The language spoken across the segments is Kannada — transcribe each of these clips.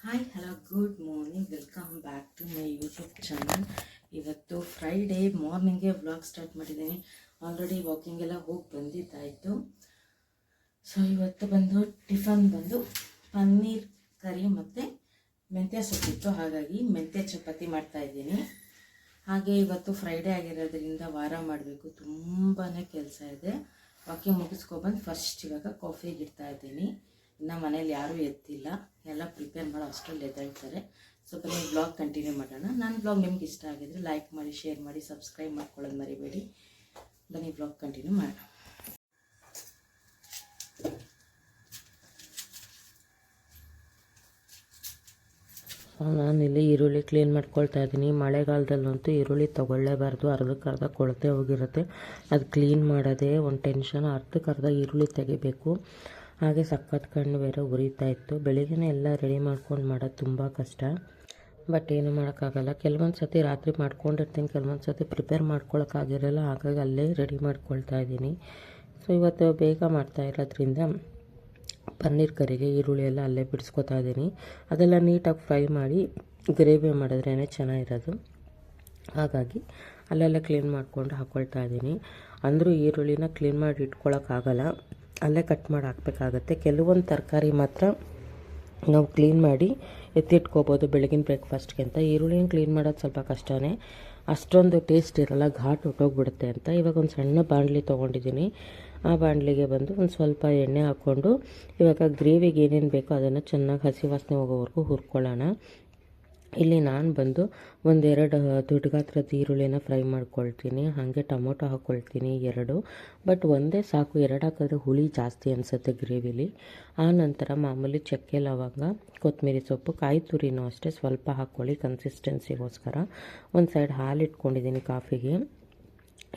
Hi hello good morning, welcome back to my YouTube channel. ಇವತ್ತು ಫ್ರೈಡೇ ಮಾರ್ನಿಂಗೇ ವ್ಲಾಗ್ ಸ್ಟಾರ್ಟ್ ಮಾಡಿದ್ದೀನಿ. ಆಲ್ರೆಡಿ ವಾಕಿಂಗ್ ಎಲ್ಲ ಹೋಗಿ ಬಂದಿದ್ದಾಯಿತು. ಸೊ ಇವತ್ತು ಬಂದು ಟಿಫನ್ ಬಂದು ಪನ್ನೀರ್ ಕರಿ ಮತ್ತು ಮೆಂತ್ಯ ಸೊಪ್ಪಿತ್ತು, ಹಾಗಾಗಿ ಮೆಂತ್ಯ ಚಪಾತಿ ಮಾಡ್ತಾಯಿದ್ದೀನಿ. ಹಾಗೆ ಇವತ್ತು ಫ್ರೈಡೇ ಆಗಿರೋದ್ರಿಂದ ವಾರ ಮಾಡಬೇಕು, ತುಂಬಾ ಕೆಲಸ ಇದೆ. ವಾಕಿಂಗ್ ಮುಗಿಸ್ಕೊಬಂದು ಫಸ್ಟ್ ಇವಾಗ ಕಾಫಿಗೆ ಇಡ್ತಾಯಿದ್ದೀನಿ. ಇನ್ನು ಮನೇಲಿ ಯಾರೂ ಎದ್ದಿಲ್ಲ, ಎಲ್ಲ ಪ್ರಿಪೇರ್ ಮಾಡೋ ಅಷ್ಟರಲ್ಲಿ ಎದ್ದೇಳ್ತಾರೆ. ಸೊ ಬನ್ನಿ ವ್ಲಾಗ್ ಕಂಟಿನ್ಯೂ ಮಾಡೋಣ. ನನ್ನ ವ್ಲಾಗ್ ನಿಮ್ಗೆ ಇಷ್ಟ ಆಗಿದ್ರೆ ಲೈಕ್ ಮಾಡಿ, ಶೇರ್ ಮಾಡಿ, ಸಬ್ಸ್ಕ್ರೈಬ್ ಮಾಡ್ಕೊಳ್ಳೋದು ಮರಿಬೇಡಿ. ಬನ್ನಿ ವ್ಲಾಗ್ ಕಂಟಿನ್ಯೂ ಮಾಡೋಣ. ನಾನಿಲ್ಲಿ ಈರುಳ್ಳಿ ಕ್ಲೀನ್ ಮಾಡ್ಕೊಳ್ತಾ ಇದ್ದೀನಿ. ಮಳೆಗಾಲದಲ್ಲಂತೂ ಈರುಳ್ಳಿ ತೊಗೊಳ್ಳೇಬಾರ್ದು, ಅರ್ಧಕ್ಕರ್ಧ ಕೊಳತೆ ಹೋಗಿರುತ್ತೆ. ಅದು ಕ್ಲೀನ್ ಮಾಡೋದೇ ಒಂದು ಟೆನ್ಷನ್. ಅರ್ಧಕ್ಕರ್ಧ ಈರುಳ್ಳಿ ತೆಗಿಬೇಕು. ಹಾಗೆ ಸಖತ್ ಕಣ್ಣು ಬೇರೆ ಉರಿತಾ ಇತ್ತು. ಬೆಳಿಗ್ಗೆ ಎಲ್ಲ ರೆಡಿ ಮಾಡ್ಕೊಂಡು ಮಾಡೋದು ತುಂಬ ಕಷ್ಟ, ಬಟ್ ಏನು ಮಾಡೋಕ್ಕಾಗಲ್ಲ. ಕೆಲವೊಂದು ಸತಿ ರಾತ್ರಿ ಮಾಡ್ಕೊಂಡಿರ್ತೀನಿ, ಕೆಲವೊಂದು ಸತಿ ಪ್ರಿಪೇರ್ ಮಾಡ್ಕೊಳಕ್ಕಾಗಿರಲ್ಲ, ಹಾಗಾಗಿ ಅಲ್ಲೇ ರೆಡಿ ಮಾಡ್ಕೊಳ್ತಾ ಇದ್ದೀನಿ. ಸೊ ಇವತ್ತು ಬೇಗ ಮಾಡ್ತಾ ಇರೋದ್ರಿಂದ ಪನ್ನೀರ್ ಕರಿಗೆ ಈರುಳ್ಳಿ ಎಲ್ಲ ಅಲ್ಲೇ ಬಿಡಿಸ್ಕೊತಾ ಇದ್ದೀನಿ. ಅದೆಲ್ಲ ನೀಟಾಗಿ ಫ್ರೈ ಮಾಡಿ ಗ್ರೇವಿ ಮಾಡಿದ್ರೇ ಚೆನ್ನಾಗಿರೋದು, ಹಾಗಾಗಿ ಅಲ್ಲೆಲ್ಲ ಕ್ಲೀನ್ ಮಾಡಿಕೊಂಡು ಹಾಕ್ಕೊಳ್ತಾ ಇದ್ದೀನಿ. ಅಂದರೂ ಈರುಳ್ಳಿನ ಕ್ಲೀನ್ ಮಾಡಿ ಇಟ್ಕೊಳ್ಳೋಕ್ಕಾಗಲ್ಲ, ಅಲ್ಲೇ ಕಟ್ ಮಾಡಿ ಹಾಕಬೇಕಾಗತ್ತೆ. ಕೆಲವೊಂದು ತರಕಾರಿ ಮಾತ್ರ ನಾವು ಕ್ಲೀನ್ ಮಾಡಿ ಎತ್ತಿಟ್ಕೋಬೋದು ಬೆಳಗಿನ ಬ್ರೇಕ್ಫಾಸ್ಟ್ಗೆ ಅಂತ. ಈರುಳ್ಳಿನ ಕ್ಲೀನ್ ಮಾಡೋದು ಸ್ವಲ್ಪ ಕಷ್ಟನೇ, ಅಷ್ಟೊಂದು ಟೇಸ್ಟ್ ಇರೋಲ್ಲ, ಘಾಟ್ ಹೊಟ್ಟೋಗ್ಬಿಡುತ್ತೆ ಅಂತ. ಇವಾಗ ಒಂದು ಸಣ್ಣ ಬಾಣಲಿ ತೊಗೊಂಡಿದ್ದೀನಿ. ಆ ಬಾಣಲಿಗೆ ಬಂದು ಒಂದು ಸ್ವಲ್ಪ ಎಣ್ಣೆ ಹಾಕ್ಕೊಂಡು ಇವಾಗ ಗ್ರೇವಿಗೆ ಏನೇನು ಬೇಕೋ ಅದನ್ನು ಚೆನ್ನಾಗಿ ಹಸಿ ವಾಸನೆ ಹೋಗೋವರೆಗೂ ಹುರ್ಕೊಳ್ಳೋಣ. ಇಲ್ಲಿ ನಾನು ಬಂದು ಒಂದೆರಡು ದೊಡ್ಡ ಗಾತ್ರದ ಈರುಳ್ಳಿನ ಫ್ರೈ ಮಾಡ್ಕೊಳ್ತೀನಿ. ಹಾಗೆ ಟೊಮೊಟೊ ಹಾಕ್ಕೊಳ್ತೀನಿ 2, ಬಟ್ ಒಂದೇ ಸಾಕು. 2 ಹಾಕಿದ್ರೆ ಹುಳಿ ಜಾಸ್ತಿ ಅನಿಸುತ್ತೆ ಗ್ರೇವಿಲಿ. ಆ ನಂತರ ಮಾಮೂಲಿ ಚಕ್ಕೆ, ಲವಂಗ, ಕೊತ್ತಂಬರಿ ಸೊಪ್ಪು, ಕಾಯಿ ತುರಿನೂ ಅಷ್ಟೇ ಸ್ವಲ್ಪ ಹಾಕ್ಕೊಳ್ಳಿ ಕನ್ಸಿಸ್ಟೆನ್ಸಿಗೋಸ್ಕರ. ಒಂದು ಸೈಡ್ ಹಾಲು ಇಟ್ಕೊಂಡಿದ್ದೀನಿ ಕಾಫಿಗೆ.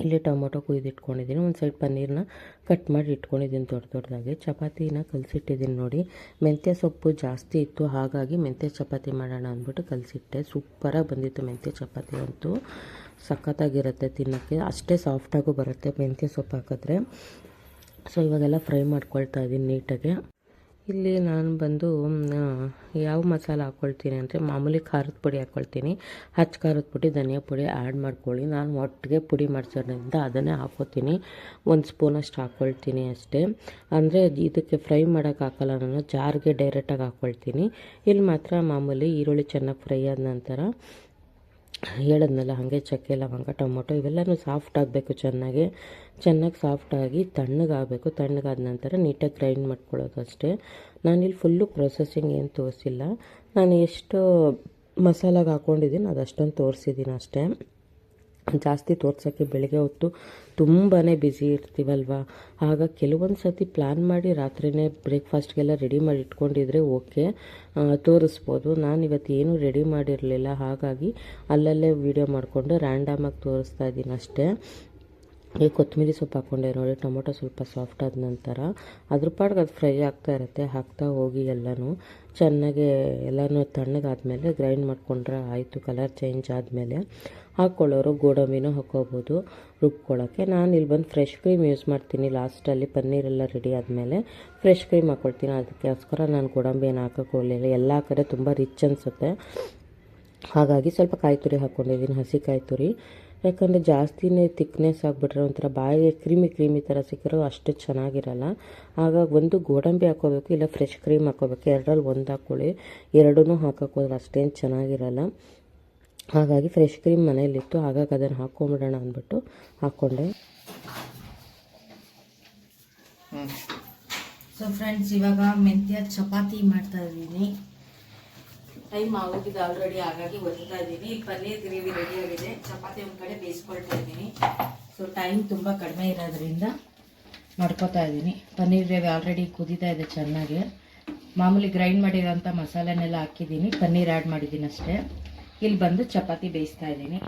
ಇಲ್ಲಿ ಟೊಮೊಟೊ ಕುಯ್ದಿಟ್ಕೊಂಡಿದ್ದೀನಿ. ಒಂದು ಸೈಡ್ ಪನ್ನೀರನ್ನ ಕಟ್ ಮಾಡಿ ಇಟ್ಕೊಂಡಿದ್ದೀನಿ ದೊಡ್ಡದಾಗಿ. ಚಪಾತಿನ ಕಲಸಿಟ್ಟಿದ್ದೀನಿ ನೋಡಿ. ಮೆಂತ್ಯ ಸೊಪ್ಪು ಜಾಸ್ತಿ ಇತ್ತು, ಹಾಗಾಗಿ ಮೆಂತ್ಯ ಚಪಾತಿ ಮಾಡೋಣ ಅಂದ್ಬಿಟ್ಟು ಕಲಸಿಟ್ಟೆ. ಸೂಪರಾಗಿ ಬಂದಿತ್ತು ಮೆಂತ್ಯ ಚಪಾತಿ ಅಂತೂ, ಸಖತ್ತಾಗಿರುತ್ತೆ ತಿನ್ನೋಕ್ಕೆ. ಅಷ್ಟೇ ಸಾಫ್ಟಾಗೂ ಬರುತ್ತೆ ಮೆಂತ್ಯ ಸೊಪ್ಪು ಹಾಕಿದ್ರೆ. ಸೊ ಇವಾಗೆಲ್ಲ ಫ್ರೈ ಮಾಡ್ಕೊಳ್ತಾ ಇದ್ದೀನಿ ನೀಟಾಗಿ. ಇಲ್ಲಿ ನಾನು ಬಂದು ಯಾವ ಮಸಾಲೆ ಹಾಕ್ಕೊಳ್ತೀನಿ ಅಂದರೆ ಮಾಮೂಲಿ ಖಾರದ ಪುಡಿ ಹಾಕ್ಕೊಳ್ತೀನಿ. ಹಚ್ಚ ಖಾರದ ಪುಡಿ, ಧನಿಯಾ ಪುಡಿ ಆ್ಯಡ್ ಮಾಡ್ಕೊಳ್ಳಿ. ನಾನು ಒಟ್ಟಿಗೆ ಪುಡಿ ಮಾಡಿಸೋದ್ರಿಂದ ಅದನ್ನೇ ಹಾಕ್ಕೋತೀನಿ. 1 ಸ್ಪೂನಷ್ಟು ಹಾಕ್ಕೊಳ್ತೀನಿ ಅಷ್ಟೇ. ಅಂದರೆ ಇದಕ್ಕೆ ಫ್ರೈ ಮಾಡೋಕ್ಕೆ ಹಾಕಲ್ಲ, ನಾನು ಜಾರ್ಗೆ ಡೈರೆಕ್ಟಾಗಿ ಹಾಕ್ಕೊಳ್ತೀನಿ. ಇಲ್ಲಿ ಮಾತ್ರ ಮಾಮೂಲಿ ಈರುಳ್ಳಿ ಚೆನ್ನಾಗಿ ಫ್ರೈ ಆದ ನಂತರ ಹೇಳಿದ್ನಲ್ಲ ಹಾಗೆ ಚಕ್ಕೆ, ಲವಂಗ, ಟೊಮೊಟೊ ಇವೆಲ್ಲನೂ ಸಾಫ್ಟ್ ಆಗಬೇಕು, ಚೆನ್ನಾಗಿ ಸಾಫ್ಟಾಗಿ ತಣ್ಣಗಾಗಬೇಕು. ತಣ್ಣಗಾದ ನಂತರ ನೀಟಾಗಿ ಗ್ರೈಂಡ್ ಮಾಡ್ಕೊಳ್ಳೋದು ಅಷ್ಟೇ. ನಾನಿಲ್ಲಿ ಫುಲ್ಲು ಪ್ರೊಸೆಸಿಂಗ್ ಏನು ತೋರಿಸಿಲ್ಲ, ನಾನು ಎಷ್ಟು ಮಸಾಲಾಗೆ ಹಾಕ್ಕೊಂಡಿದ್ದೀನಿ ಅದಷ್ಟೊಂದು ತೋರಿಸಿದ್ದೀನಿ ಅಷ್ಟೇ. ಜಾಸ್ತಿ ತೋರ್ಸೋಕ್ಕೆ ಬೆಳಗ್ಗೆ ಹೊತ್ತು ತುಂಬಾ ಬ್ಯುಸಿ ಇರ್ತೀವಲ್ವ, ಆಗ ಕೆಲವೊಂದು ಸತಿ ಪ್ಲ್ಯಾನ್ ಮಾಡಿ ರಾತ್ರಿಯೇ ಬ್ರೇಕ್ಫಾಸ್ಟ್ಗೆಲ್ಲ ರೆಡಿ ಮಾಡಿ ಇಟ್ಕೊಂಡಿದ್ರೆ ಓಕೆ, ತೋರಿಸ್ಬೋದು. ನಾನು ಇವತ್ತು ಏನೂ ರೆಡಿ ಮಾಡಿರಲಿಲ್ಲ, ಹಾಗಾಗಿ ಅಲ್ಲಲ್ಲೇ ವೀಡಿಯೋ ಮಾಡಿಕೊಂಡು ರ್ಯಾಂಡಮಾಗಿ ತೋರಿಸ್ತಾ ಇದ್ದೀನಿ ಅಷ್ಟೇ. ಈ ಕೊತ್ತಂಬರಿ ಸೊಪ್ಪು ಹಾಕ್ಕೊಂಡೆ ನೋಡಿ. ಟೊಮೊಟೊ ಸ್ವಲ್ಪ ಸಾಫ್ಟ್ ಆದ ನಂತರ ಅದ್ರ ಪಾಡ್ಗೆ ಅದು ಫ್ರೈ ಆಗ್ತಾ ಇರುತ್ತೆ. ಹಾಕ್ತಾ ಹೋಗಿ ಎಲ್ಲನೂ ಚೆನ್ನಾಗಿ ಎಲ್ಲನೂ ತಣ್ಣಗಾದ್ಮೇಲೆ ಗ್ರೈಂಡ್ ಮಾಡಿಕೊಂಡ್ರೆ ಆಯಿತು. ಕಲರ್ ಚೇಂಜ್ ಆದಮೇಲೆ ಹಾಕ್ಕೊಳ್ಳೋರು ಗೋಡಂಬಿನೂ ಹಾಕ್ಕೋಬೋದು ರುಬ್ಕೊಳ್ಳೋಕ್ಕೆ. ನಾನು ಇಲ್ಲಿ ಬಂದು ಫ್ರೆಶ್ ಕ್ರೀಮ್ ಯೂಸ್ ಮಾಡ್ತೀನಿ. ಲಾಸ್ಟಲ್ಲಿ ಪನ್ನೀರೆಲ್ಲ ರೆಡಿ ಆದಮೇಲೆ ಫ್ರೆಶ್ ಕ್ರೀಮ್ ಹಾಕ್ಕೊಳ್ತೀನಿ. ಅದಕ್ಕೋಸ್ಕರ ನಾನು ಗೋಡಂಬಿ ಏನು ಹಾಕೋಕ್ಕೋಗಲಿಲ್ಲ, ಎಲ್ಲ ಕಡೆ ತುಂಬ ರಿಚ್ ಅನಿಸುತ್ತೆ. ಹಾಗಾಗಿ ಸ್ವಲ್ಪ ಕಾಯಿ ತುರಿ ಹಾಕ್ಕೊಂಡಿದ್ದೀನಿ, ಹಸಿ ಕಾಯಿ ತುರಿ. ಯಾಕಂದರೆ ಜಾಸ್ತಿನೇ ಥಿಕ್ನೆಸ್ ಆಗಿಬಿಟ್ರೆ ಒಂಥರ ಬಾಯಿಗೆ ಕ್ರೀಮಿ ಥರ ಸಿಕ್ಕರೂ ಅಷ್ಟು ಚೆನ್ನಾಗಿರಲ್ಲ. ಹಾಗಾಗಿ ಒಂದು ಗೋಡಂಬಿ ಹಾಕ್ಕೋಬೇಕು, ಇಲ್ಲ ಫ್ರೆಶ್ ಕ್ರೀಮ್ ಹಾಕ್ಕೋಬೇಕು. 2ರಲ್ಲಿ 1 ಹಾಕ್ಕೊಳ್ಳಿ. 2 ಹಾಕೋಕ್ಕೋದ್ರೆ ಅಷ್ಟೇನು ಚೆನ್ನಾಗಿರಲ್ಲ. ಹಾಗಾಗಿ ಫ್ರೆಶ್ ಕ್ರೀಮ್ ಮನೇಲಿತ್ತು, ಹಾಗಾಗಿ ಅದನ್ನು ಹಾಕ್ಕೊಂಬಿಡೋಣ ಅಂದ್ಬಿಟ್ಟು ಹಾಕ್ಕೊಂಡೆ. ಸೊ ಫ್ರೆಂಡ್ಸ್, ಇವಾಗ ಮೆಂತ್ಯ ಚಪಾತಿ ಮಾಡ್ತಾ ಇದ್ದೀನಿ. ಟೈಮ್ ಆಗೋಗಿದೆ ಆಲ್ರೆಡಿ, ಹಾಗಾಗಿ ಒತ್ತಾ ಇದ್ದೀನಿ. ಪನ್ನೀರ್ ಗ್ರೇವಿ ರೆಡಿ ಆಗಿದೆ, ಚಪಾತಿ ಒಂದು ಕಡೆ ಬೇಯಿಸ್ಕೊಳ್ತಾ ಇದ್ದೀನಿ. ಸೊ ಟೈಮ್ ತುಂಬ ಕಡಿಮೆ ಇರೋದ್ರಿಂದ ಮಾಡ್ಕೊತಾ ಇದ್ದೀನಿ. ಪನ್ನೀರ್ ಗ್ರೇವಿ ಆಲ್ರೆಡಿ ಕುದೀತಾ ಇದೆ ಚೆನ್ನಾಗಿ. ಮಾಮೂಲಿ ಗ್ರೈಂಡ್ ಮಾಡಿರೋಂಥ ಮಸಾಲೆನೆಲ್ಲ ಹಾಕಿದ್ದೀನಿ, ಪನ್ನೀರ್ ಆ್ಯಡ್ ಮಾಡಿದ್ದೀನಿ ಅಷ್ಟೇ. ಇಲ್ಲಿ ಬಂದು ಚಪಾತಿ ಬೇಯಿಸ್ತಾ ಇದ್ದೀನಿ.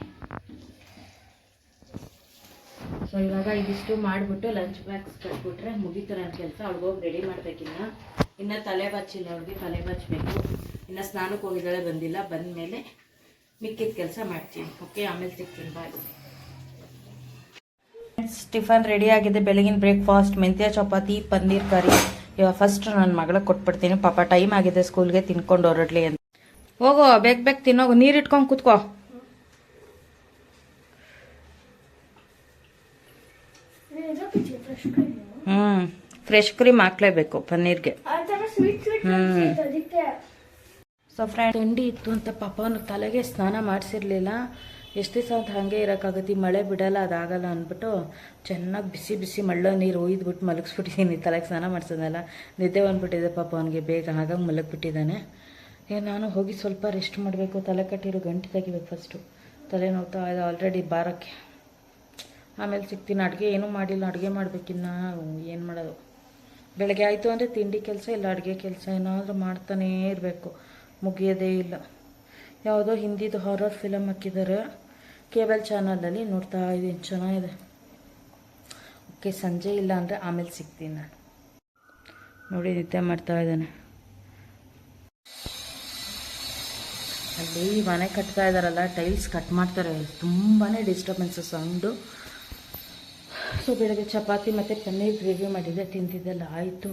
ಸೊ ಇವಾಗ ಇದಿಷ್ಟು ಮಾಡಿಬಿಟ್ಟು ಲಂಚ್ ಬಾಕ್ಸ್ ಕಟ್ಬಿಟ್ರೆ ಮುಗೀತು ನನ್ನ ಕೆಲಸ. ಅವ್ಳಿಗೋಗಿ ರೆಡಿ ಮಾಡಬೇಕಿನ್ನ. ಇನ್ನು ತಲೆ ಬಾಚಿಲ್ಲ, ಅವ್ರಿಗೆ ತಲೆ ಬಾಚಬೇಕು. ಇನ್ನು ಸ್ನಾನಕ್ಕೆ ಹೋಗಿದ್ದಾಳೆ, ಬಂದಿಲ್ಲ. ಬಂದ ಮೇಲೆ ಮಿಕ್ಕಿದ ಕೆಲಸ ಮಾಡ್ತೀನಿ. ಓಕೆ, ಆಮೇಲೆ ಸಿಗ್ತೀನಿ, ಬಾಯ್. ಟಿಫನ್ ರೆಡಿ ಆಗಿದೆ. ಬೆಳಗಿನ ಬ್ರೇಕ್ಫಾಸ್ಟ್ ಮೆಂತ್ಯ ಚಪಾತಿ, ಪನ್ನೀರ್ ಕರಿ. ಇವಾಗ ಫಸ್ಟ್ ನನ್ನ ಮಗಳಿಗೆ ಕೊಟ್ಬಿಡ್ತೀನಿ, ಪಾಪ ಟೈಮ್ ಆಗಿದೆ ಸ್ಕೂಲ್ಗೆ, ತಿನ್ಕೊಂಡು ಹೊರಡ್ಲಿ ಅಂತ. ಹೋಗೋ ಬೇಗ ತಿನ್ನೋಗು, ನೀರು ಇಟ್ಕೊಂಡು ಕೂತ್ಕೋ. ಫ್ರೆಶ್ ಕ್ರೀಮ್ ಹಾಕ್ಲೇಬೇಕು ಪನ್ನೀರ್ಗೆ. ಸೊ ಫ್ರೆಂಡ್, ತಿಂಡಿ ಇತ್ತು ಅಂತ ಪಾಪ ಅವ್ನಿಗೆ ತಲೆಗೆ ಸ್ನಾನ ಮಾಡಿಸಿರ್ಲಿಲ್ಲ. ಎಷ್ಟು ದಿವಸ ಅಂತ ಹಾಗೆ ಇರೋಕ್ಕಾಗತ್ತೆ, ಮಳೆ ಬಿಡಲ್ಲ, ಅದಾಗಲ್ಲ ಅಂದ್ಬಿಟ್ಟು ಚೆನ್ನಾಗಿ ಬಿಸಿ ಬಿಸಿ ಮಳ್ಳ ನೀರು ಒಯ್ದ್ಬಿಟ್ಟು ಮಲಗಿಸ್ಬಿಟ್ಟಿದ್ದೀನಿ. ತಲೆಗೆ ಸ್ನಾನ ಮಾಡಿಸೋದಲ್ಲ, ನಿದ್ದೆ ಬಂದ್ಬಿಟ್ಟಿದೆ ಪಾಪ ಅವನಿಗೆ ಬೇಗ, ಹಾಗಾಗಿ ಮಲಗಿಬಿಟ್ಟಿದ್ದಾನೆ. ನಾನು ಹೋಗಿ ಸ್ವಲ್ಪ ರೆಸ್ಟ್ ಮಾಡಬೇಕು, ತಲೆ ಕಟ್ಟಿರೋ ಗಂಟೆ ತೆಗಿಬೇಕು ಫಸ್ಟು, ತಲೆ ನೋವ್ತಾ ಇದೆ ಆಲ್ರೆಡಿ ಬಾರಕ್ಕೆ. ಆಮೇಲೆ ಸಿಗ್ತೀನಿ. ಅಡುಗೆ ಏನೂ ಮಾಡಿಲ್ಲ, ಅಡುಗೆ ಮಾಡಬೇಕಿನ್ನ, ಏನು ಮಾಡೋದು. ಬೆಳಗ್ಗೆ ಆಯಿತು ಅಂದರೆ ತಿಂಡಿ ಕೆಲಸ ಇಲ್ಲ ಅಡುಗೆ ಕೆಲಸ ಏನಾದರೂ ಮಾಡ್ತಾನೇ ಇರಬೇಕು, ಮುಗಿಯೋದೇ ಇಲ್ಲ. ಯಾವುದೋ ಹಿಂದಿದು ಹಾರರ್ ಫಿಲಮ್ ಹಾಕಿದ್ದಾರೆ ಕೇಬಲ್ ಚಾನಲಲ್ಲಿ, ನೋಡ್ತಾ ಇದ್ದೀನಿ, ಚೆನ್ನಾಗಿದೆ. ಓಕೆ, ಸಂಜೆ ಇಲ್ಲ ಅಂದರೆ ಆಮೇಲೆ ಸಿಗ್ತೀನಿ ನಾನು. ನೋಡಿ ನಿದ್ದೆ ಮಾಡ್ತಾ ಇದ್ದಾನೆ. ಅಲ್ಲಿ ಮನೆ ಕಟ್ತಾ ಇದ್ದಾರಲ್ಲ, ಟೈಲ್ಸ್ ಕಟ್ ಮಾಡ್ತಾರೆ, ತುಂಬಾ ಡಿಸ್ಟರ್ಬೆನ್ಸು ಸೌಂಡು. ಸೊ ಬೆಳಗ್ಗೆ ಚಪಾತಿ ಮತ್ತು ಪನ್ನೀರ್ ಗ್ರೇವಿ ಮಾಡಿದ್ದೆ, ತಿಂತಿದ್ದೆಲ್ಲ ಆಯಿತು.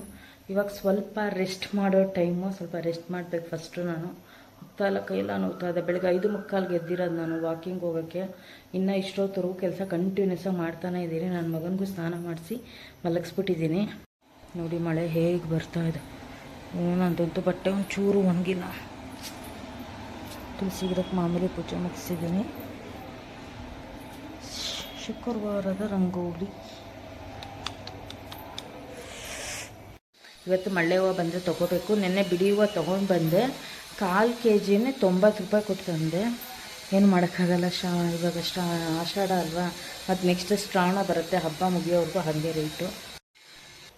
ಇವಾಗ ಸ್ವಲ್ಪ ರೆಸ್ಟ್ ಮಾಡೋ ಟೈಮು, ಸ್ವಲ್ಪ ರೆಸ್ಟ್ ಮಾಡಬೇಕು ಫಸ್ಟು. ನಾನು ಹೋಗ್ತಾ ಇಲ್ಲ, ಕೈಯೆಲ್ಲ ನೋವ್ತಾ ಇದೆ. ಬೆಳಗ್ಗೆ 5:45 ಎದ್ದಿರೋದು ನಾನು ವಾಕಿಂಗ್ ಹೋಗೋಕ್ಕೆ. ಇನ್ನು ಇಷ್ಟೊತ್ತರೆಗೂ ಕೆಲಸ ಕಂಟಿನ್ಯೂಸ್ ಆಗಿ ಮಾಡ್ತಾನೆ ಇದ್ದೀನಿ. ನನ್ನ ಮಗನಿಗೂ ಸ್ನಾನ ಮಾಡಿಸಿ ಮಲಗಿಸ್ಬಿಟ್ಟಿದ್ದೀನಿ. ನೋಡಿ ಮಳೆ ಹೇಗೆ ಬರ್ತಾ ಇದೆ. ನಂದಂತೂ ಬಟ್ಟೆ ಒಂಚೂರು ಒಣಗಿಲ್ಲ. ತುಳಸಿ ಗಿಡಕ್ಕೆ ಮಾಮೂಲಿ ಪೂಜೆ ಮುಗಿಸಿದ್ದೀನಿ. ಶುಕ್ರವಾರದ ರಂಗೋಲಿ. ಇವತ್ತು ಮಳ್ಳೆ ಹೂವು ಬಂದರೆ ತೊಗೋಬೇಕು. ನೆನ್ನೆ ಬಿಡಿ ಹೂವು ತೊಗೊಂಡು ಬಂದೆ, 1/4 kgನೇ 90 ರೂಪಾಯಿ ಕೊಟ್ಟು ತಂದೆ. ಏನು ಮಾಡೋಕ್ಕಾಗಲ್ಲ, ಇವಾಗ ಆಷಾಢ ಅಲ್ವಾ, ಮತ್ತು ನೆಕ್ಸ್ಟ್ ಶ್ರಾವಣ ಬರುತ್ತೆ, ಹಬ್ಬ ಮುಗಿಯೋವರೆಗೂ ಹಾಗೆ ರೇಟು.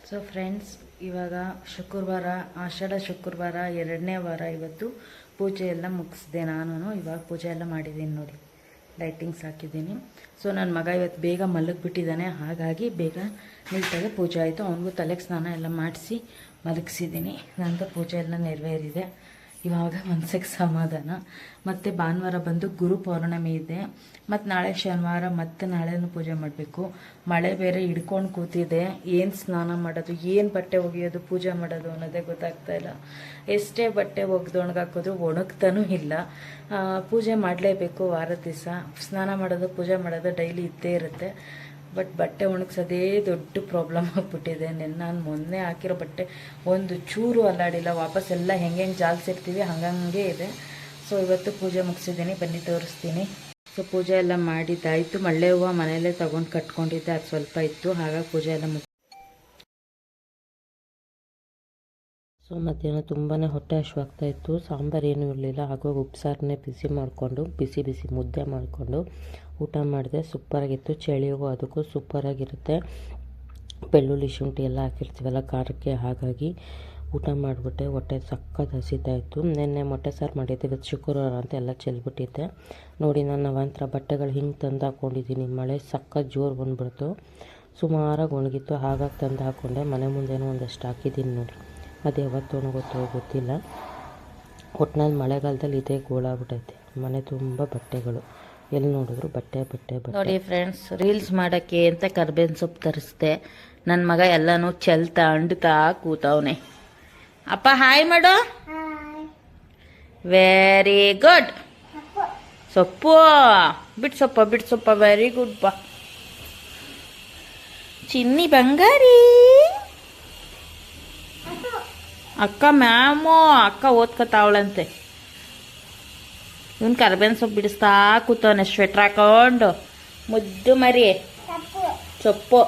ಸೊ ಫ್ರೆಂಡ್ಸ್, ಇವಾಗ ಶುಕ್ರವಾರ, ಆಷಾಢ ಶುಕ್ರವಾರ 2ನೇ ವಾರ. ಇವತ್ತು ಪೂಜೆ ಎಲ್ಲ ಮುಗಿಸ್ದೆ ನಾನು. ಇವಾಗ ಪೂಜೆ ಎಲ್ಲ ಮಾಡಿದ್ದೀನಿ ನೋಡಿ, ಲೈಟಿಂಗ್ಸ್ ಹಾಕಿದ್ದೀನಿ. ಸೊ ನನ್ನ ಮಗ ಇವತ್ತು ಬೇಗ ಮಲಗಿಬಿಟ್ಟಿದ್ದಾನೆ, ಹಾಗಾಗಿ ಬೇಗ ನೀಟಾಗಿ ಪೂಜೆ ಆಯಿತು. ಅವನಿಗೂ ತಲೆಗೆ ಸ್ನಾನ ಎಲ್ಲ ಮಾಡಿಸಿ ಮಲಗಿಸಿದ್ದೀನಿ. ನಂದು ಪೂಜೆ ಎಲ್ಲ ನೆರವೇರಿದೆ. ಇವಾಗ ಮನಸ್ಸಿಗೆ ಸಮಾಧಾನ. ಮತ್ತು ಭಾನುವಾರ ಬಂದು ಗುರು ಪೌರ್ಣಮಿ ಇದೆ, ಮತ್ತು ನಾಳೆ ಶನಿವಾರ, ಮತ್ತು ನಾಳೆನೂ ಪೂಜೆ ಮಾಡಬೇಕು. ಮಳೆ ಬೇರೆ ಹಿಡ್ಕೊಂಡು ಕೂತಿದೆ, ಏನು ಸ್ನಾನ ಮಾಡೋದು, ಏನು ಬಟ್ಟೆ ಒಗೆಯೋದು, ಪೂಜೆ ಮಾಡೋದು ಅನ್ನೋದೇ ಗೊತ್ತಾಗ್ತಾ ಇಲ್ಲ. ಎಷ್ಟೇ ಬಟ್ಟೆ ಒಗೆದೊಣಗಾಕೋದು ಒಣಗ್ತಾನೂ ಇಲ್ಲ. ಪೂಜೆ ಮಾಡಲೇಬೇಕು ವಾರದ ದಿವಸ. ಸ್ನಾನ ಮಾಡೋದು, ಪೂಜೆ ಮಾಡೋದು ಡೈಲಿ ಇದ್ದೇ ಇರುತ್ತೆ. ಬಟ್ ಬಟ್ಟೆ ಒಣಗಿಸೋದೇ ದೊಡ್ಡ ಪ್ರಾಬ್ಲಮ್ ಆಗಿಬಿಟ್ಟಿದೆ. ನಾನು ಮೊನ್ನೆ ಹಾಕಿರೋ ಬಟ್ಟೆ ಒಂದು ಚೂರು ಅಲ್ಲಾಡಿಲ್ಲ, ವಾಪಸ್ ಎಲ್ಲ ಹೆಂಗೆ ಜಾಲಿಸಿರ್ತೀವಿ ಹಂಗಂಗೆ ಇದೆ. ಸೊ ಇವತ್ತು ಪೂಜೆ ಮುಗಿಸಿದ್ದೀನಿ, ಬನ್ನಿ ತೋರಿಸ್ತೀನಿ. ಸೊ ಪೂಜೆ ಎಲ್ಲ ಮಾಡಿದ್ದಾಯಿತು. ಮಳ್ಳೆ ಹೂವು ಮನೆಯಲ್ಲೇ ತೊಗೊಂಡು ಕಟ್ಕೊಂಡಿದ್ದೆ, ಅದು ಸ್ವಲ್ಪ ಇತ್ತು, ಹಾಗಾಗಿ ಪೂಜೆ ಎಲ್ಲ ಸೊ ಮಧ್ಯಾಹ್ನ ತುಂಬಾ ಹೊಟ್ಟೆ ಹಶ್ವಾಗ್ತಾಯಿತ್ತು. ಸಾಂಬಾರು ಏನೂ ಇರಲಿಲ್ಲ, ಹಾಗಾಗಿ ಉಪ್ಸಾರನ್ನೇ ಬಿಸಿ ಮಾಡಿಕೊಂಡು ಬಿಸಿ ಬಿಸಿ ಮುದ್ದೆ ಮಾಡಿಕೊಂಡು ಊಟ ಮಾಡಿದೆ. ಸೂಪರಾಗಿತ್ತು. ಚಳಿಗೂ ಅದಕ್ಕೂ ಸೂಪರಾಗಿರುತ್ತೆ. ಬೆಳ್ಳುಳ್ಳಿ ಶುಂಠಿ ಎಲ್ಲ ಹಾಕಿರ್ತೀವಲ್ಲ ಖಾರಕ್ಕೆ, ಹಾಗಾಗಿ ಊಟ ಮಾಡಿಬಿಟ್ಟೆ. ಹೊಟ್ಟೆ ಸಕ್ಕತ್ ಹಸಿತಾಯಿತ್ತು. ನೆನ್ನೆ ಮೊಟ್ಟೆ ಸಾರು ಮಾಡಿದ್ದೆ, ಇವತ್ತು ಶುಕ್ರವಾರ ಅಂತ ಎಲ್ಲ ಚೆಲ್ಬಿಟ್ಟಿದ್ದೆ. ನೋಡಿ ನಾನು ಅವಂತರ ಬಟ್ಟೆಗಳು ಹಿಂಗೆ ತಂದು ಹಾಕ್ಕೊಂಡಿದ್ದೀನಿ. ಮಳೆ ಸಕ್ಕತ್ ಜೋರು ಬಂದ್ಬಿಡ್ತು, ಸುಮಾರಾಗಿ ಒಣಗಿತ್ತು, ಹಾಗಾಗಿ ತಂದು ಹಾಕ್ಕೊಂಡೆ. ಮನೆ ಮುಂದೆನೂ ಒಂದಷ್ಟು ಹಾಕಿದ್ದೀನಿ ನೋಡಿ, ಅದು ಯಾವತ್ತು ಒಣಗುತ್ತೋ ಗೊತ್ತಿಲ್ಲ. ಒಟ್ಟಿನಲ್ಲಿ ಮಳೆಗಾಲದಲ್ಲಿ ಇದೇ ಗೋಳಾಗ್ಬಿಟ್ಟೈತೆ, ಮನೆ ತುಂಬ ಬಟ್ಟೆಗಳು, ಎಲ್ಲಿ ನೋಡಿದ್ರು ಬಟ್ಟೆ ಬಟ್ಟೆ ಬಟ್ಟೆ. ನೋಡಿ ಫ್ರೆಂಡ್ಸ್, ರೀಲ್ಸ್ ಮಾಡೋಕ್ಕೆ ಅಂತ ಕರ್ಬೇವಿನ ಸೊಪ್ಪು ತರಿಸ್ದೆ. ನನ್ನ ಮಗ ಎಲ್ಲನೂ ಚೆಲ್ತಾ ಅಂಡ್ತಾ ಕೂತವನೆ. ಅಪ್ಪ ಹಾಯ್ ಮಾಡು. Very good. ಸೊಪ್ಪು ಬಿಡ್ಸಪ್ಪ ವೆರಿ ಗುಡ್. ಬಾ ಚಿನ್ನಿ ಬಂಗಾರಿ. ಅಕ್ಕ ಮ್ಯಾಮು, ಅಕ್ಕ ಓದ್ಕೊತಾವಳಂತೆ. ಇವನು ಕರ್ಬೇವಿನ ಸೊಪ್ಪು ಬಿಡಿಸ್ತಾ ಕೂತವನೆ, ಸ್ವೆಟ್ರ್ ಹಾಕೊಂಡು. ಮುದ್ದು ಮರಿ ಸೊಪ್ಪು.